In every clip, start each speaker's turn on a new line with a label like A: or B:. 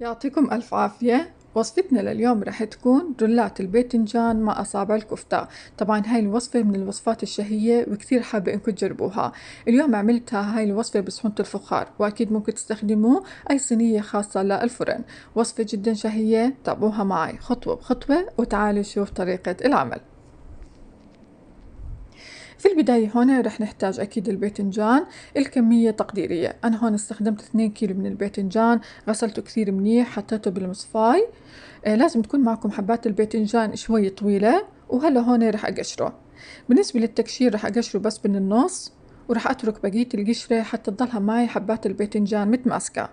A: يعطيكم ألف عافية. وصفتنا لليوم رح تكون رولات الباذنجان مع أصابع الكفتة. طبعا هاي الوصفة من الوصفات الشهية وكثير حابة إنكم تجربوها. اليوم عملتها هاي الوصفة بصحون الفخار، وأكيد ممكن تستخدموا أي صينية خاصة للفرن. وصفة جدا شهية، تابعوها معي خطوة بخطوة وتعالوا نشوف طريقة العمل. في البداية هون رح نحتاج أكيد الباذنجان. الكمية تقديرية، أنا هون استخدمت 2 كيلو من الباذنجان، غسلته كثير منيح، حطيته بالمصفاي. لازم تكون معكم حبات الباذنجان شوي طويلة. وهلا هون رح أقشره. بالنسبة للتقشير رح أقشره بس من النص، ورح أترك بقية القشرة حتى تضلها معي حبات الباذنجان متماسكة.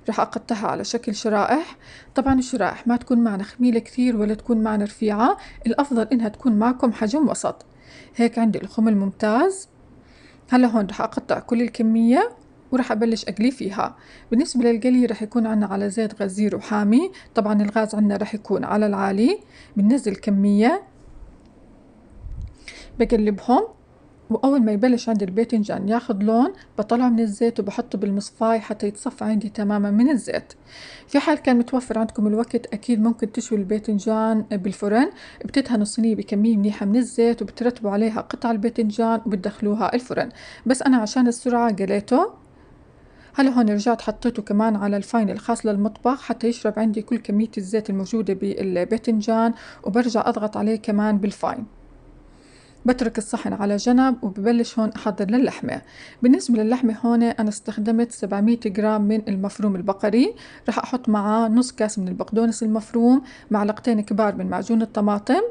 A: رح أقطعها على شكل شرائح. طبعا الشرائح ما تكون معنا خميلة كثير ولا تكون معنا رفيعة، الأفضل إنها تكون معكم حجم وسط. هيك عندي الخمل ممتاز. هلا هون رح أقطع كل الكمية ورح أبلش أقلي فيها. بالنسبة للقلي رح يكون عنا على زيت غزير وحامي، طبعا الغاز عنا رح يكون على العالي. بننزل كمية، بقلبهم، وأول ما يبلش عندي الباذنجان ياخد لون بطلعه من الزيت وبحطه بالمصفاي حتى يتصفى عندي تماما من الزيت. في حال كان متوفر عندكم الوقت أكيد ممكن تشوي الباذنجان بالفرن. بتدهنوا الصينية بكمية منيحة من الزيت وبترتبوا عليها قطع الباذنجان وبتدخلوها الفرن. بس أنا عشان السرعة قليته. هلا هون رجعت حطيته كمان على الفاين الخاص للمطبخ حتى يشرب عندي كل كمية الزيت الموجودة بالباذنجان، وبرجع أضغط عليه كمان بالفاين. بترك الصحن على جنب وببلش هون أحضر للحمة. بالنسبة للحمة هون أنا استخدمت 700 جرام من المفروم البقري. رح أحط معاه نص كاس من البقدونس المفروم، معلقتين كبار من معجون الطماطم،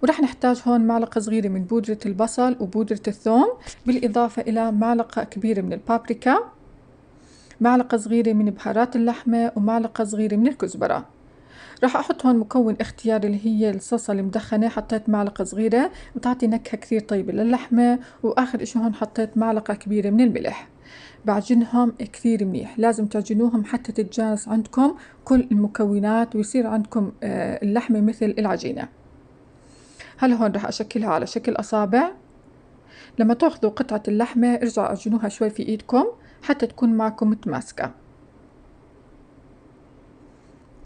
A: ورح نحتاج هون معلقة صغيرة من بودرة البصل وبودرة الثوم، بالإضافة إلى معلقة كبيرة من البابريكا، معلقة صغيرة من بهارات اللحمة، ومعلقة صغيرة من الكزبرة. راح أحط هون مكون اختياري اللي هي الصلصة المدخنة، حطيت معلقة صغيرة بتعطي نكهة كثير طيبة للحمة. وآخر إشي هون حطيت معلقة كبيرة من الملح. بعجنهم كثير منيح، لازم تعجنوهم حتى تتجانس عندكم كل المكونات ويصير عندكم اللحمة مثل العجينة. هلا هون راح أشكلها على شكل أصابع. لما تاخذوا قطعة اللحمة ارجعوا عجنوها شوي في إيدكم حتى تكون معكم متماسكة.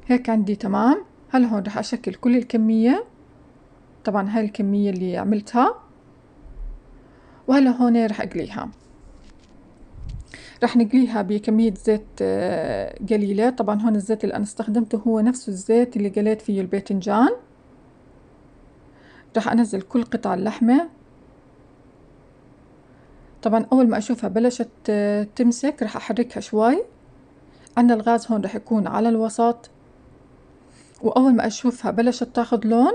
A: هيك عندي تمام. هلا هون راح أشكل كل الكمية، طبعا هاي الكمية اللي عملتها، وهلا هون راح أقليها. راح نقليها بكمية زيت قليلة. طبعا هون الزيت اللي أنا استخدمته هو نفس الزيت اللي قليت فيه الباذنجان. راح أنزل كل قطع اللحمة. طبعا أول ما أشوفها بلشت تمسك راح أحركها شوي. عندنا الغاز هون راح يكون على الوسط، وأول ما أشوفها بلشت تاخد لون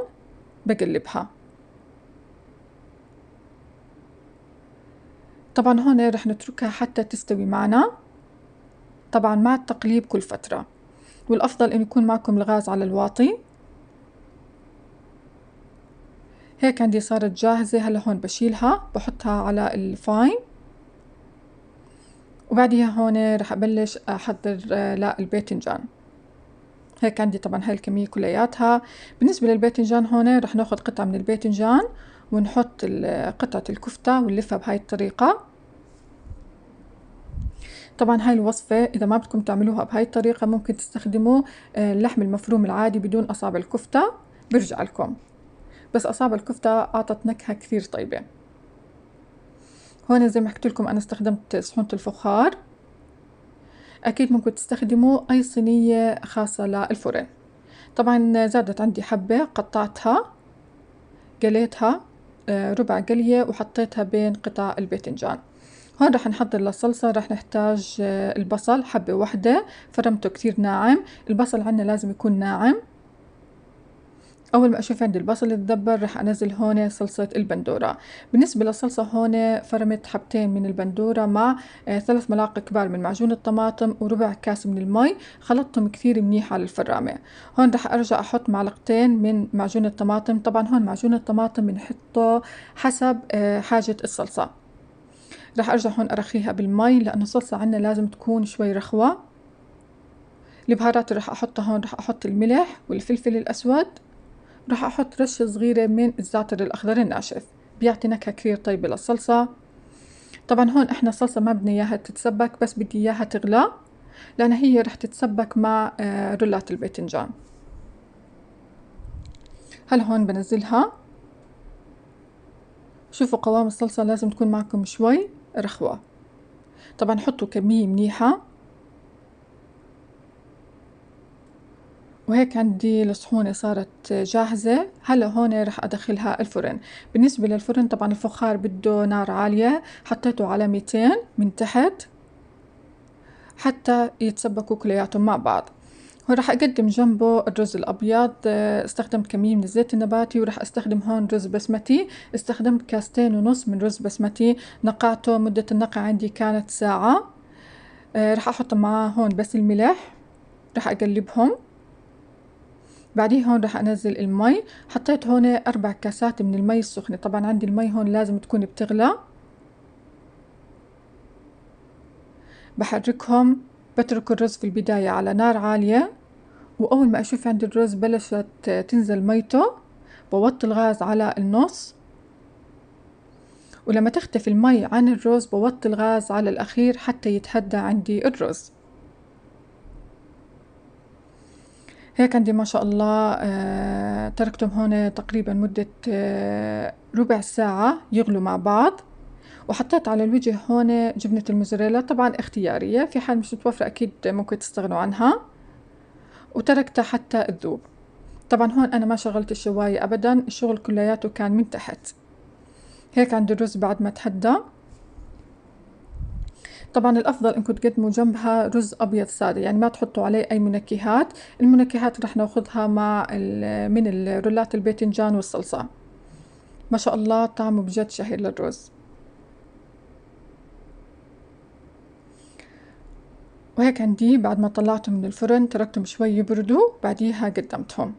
A: بقلبها. طبعا هون راح نتركها حتى تستوي معنا، طبعا مع التقليب كل فترة، والأفضل إنه يكون معكم الغاز على الواطي. هيك عندي صارت جاهزة. هلا هون بشيلها بحطها على الفاين، وبعدها هون رح أبلش أحضر للباذنجان. هيك عندي طبعا هاي الكمية كلياتها. بالنسبة للباذنجان هون رح ناخد قطعة من الباذنجان ونحط قطعة الكفتة ونلفها بهاي الطريقة. طبعا هاي الوصفة إذا ما بدكم تعملوها بهاي الطريقة ممكن تستخدموا اللحم المفروم العادي بدون أصابع الكفتة، برجع لكم. بس أصابع الكفتة أعطت نكهة كثير طيبة. هون زي ما حكيت لكم أنا استخدمت صحون الفخار. أكيد ممكن تستخدموا أي صينية خاصة للفرن. طبعا زادت عندي حبة قطعتها، قليتها ربع قلية وحطيتها بين قطع الباذنجان. هون رح نحضر للصلصة. رح نحتاج البصل حبة واحدة، فرمته كتير ناعم. البصل عنا لازم يكون ناعم. أول ما أشوف عندي البصل يتدبر رح أنزل هون صلصة البندورة. بالنسبة للصلصة هون فرمت حبتين من البندورة مع 3 ملاعق كبار من معجون الطماطم وربع كاس من المي، خلطتهم كثير منيح على الفرامة. هون رح أرجع أحط معلقتين من معجون الطماطم. طبعا هون معجون الطماطم بنحطه حسب حاجة الصلصة. رح أرجع هون أرخيها بالمي لأنه الصلصة عنا لازم تكون شوي رخوة. البهارات اللي رح أحطها هون رح أحط الملح والفلفل الأسود، راح أحط رشة صغيرة من الزعتر الأخضر الناشف، بيعطي نكهة كثير طيبة للصلصة. طبعا هون إحنا الصلصة ما بدنا إياها تتسبك، بس بدي إياها تغلى. لأن هي رح تتسبك مع رولات الباذنجان. هلا هون بنزلها. شوفوا قوام الصلصة لازم تكون معكم شوي رخوة. طبعا حطوا كمية منيحة. وهيك عندي الصحونة صارت جاهزة. هلا هون رح أدخلها الفرن. بالنسبة للفرن طبعا الفخار بده نار عالية، حطيته على 200 من تحت حتى يتسبكوا كلياتهم مع بعض. هون رح أقدم جنبه الرز الأبيض. استخدمت كمية من الزيت النباتي، ورح أستخدم هون رز بسمتي. استخدمت 2.5 كاس من رز بسمتي، نقعته. مدة النقع عندي كانت ساعة. رح أحط معاه هون بس الملح، رح أقلبهم. بعديه هون رح أنزل المي. حطيت هون 4 كاسات من المي السخنة. طبعا عندي المي هون لازم تكون بتغلى. بحركهم. بترك الرز في البداية على نار عالية، وأول ما أشوف عند الرز بلشت تنزل ميته بوطي الغاز على النص، ولما تختفي المي عن الرز بوطي الغاز على الأخير حتى يتهدى عندي الرز. هيك عندي ما شاء الله. تركتهم هون تقريبا مدة ربع ساعة يغلوا مع بعض. وحطيت على الوجه هون جبنة الموزاريلا، طبعا اختيارية، في حال مش متوفرة أكيد ممكن تستغنوا عنها. وتركتها حتى تذوب. طبعا هون أنا ما شغلت الشواية أبدا، الشغل كلياته كان من تحت. هيك عندي الرز بعد ما تهدى. طبعا الأفضل إنكم تقدموا جنبها رز أبيض سادة، يعني ما تحطوا عليه أي منكهات. المنكهات رح ناخذها مع من الرولات الباذنجان والصلصة. ما شاء الله طعمه بجد شهي للرز. وهيك عندي بعد ما طلعتهم من الفرن تركتهم شوي يبردوا، بعديها قدمتهم.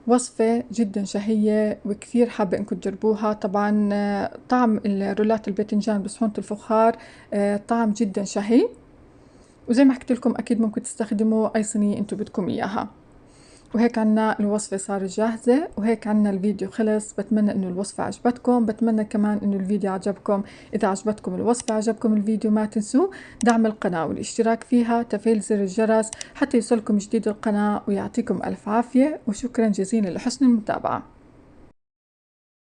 A: وصفة جدا شهية وكثير حابة انكم تجربوها. طبعا طعم الرولات الباذنجان بصحونة الفخار طعم جدا شهي. وزي ما حكيت لكم أكيد ممكن تستخدموا أي صينية انتم بدكم إياها. وهيك عنا الوصفة صارت جاهزة، وهيك عنا الفيديو خلص. بتمنى انه الوصفة عجبتكم، بتمنى كمان انه الفيديو عجبكم. اذا عجبتكم الوصفة، عجبكم الفيديو، ما تنسوا دعم القناة والاشتراك فيها، تفعيل زر الجرس حتى يوصلكم جديد القناة. ويعطيكم الف عافية، وشكرا جزيلا لحسن المتابعة.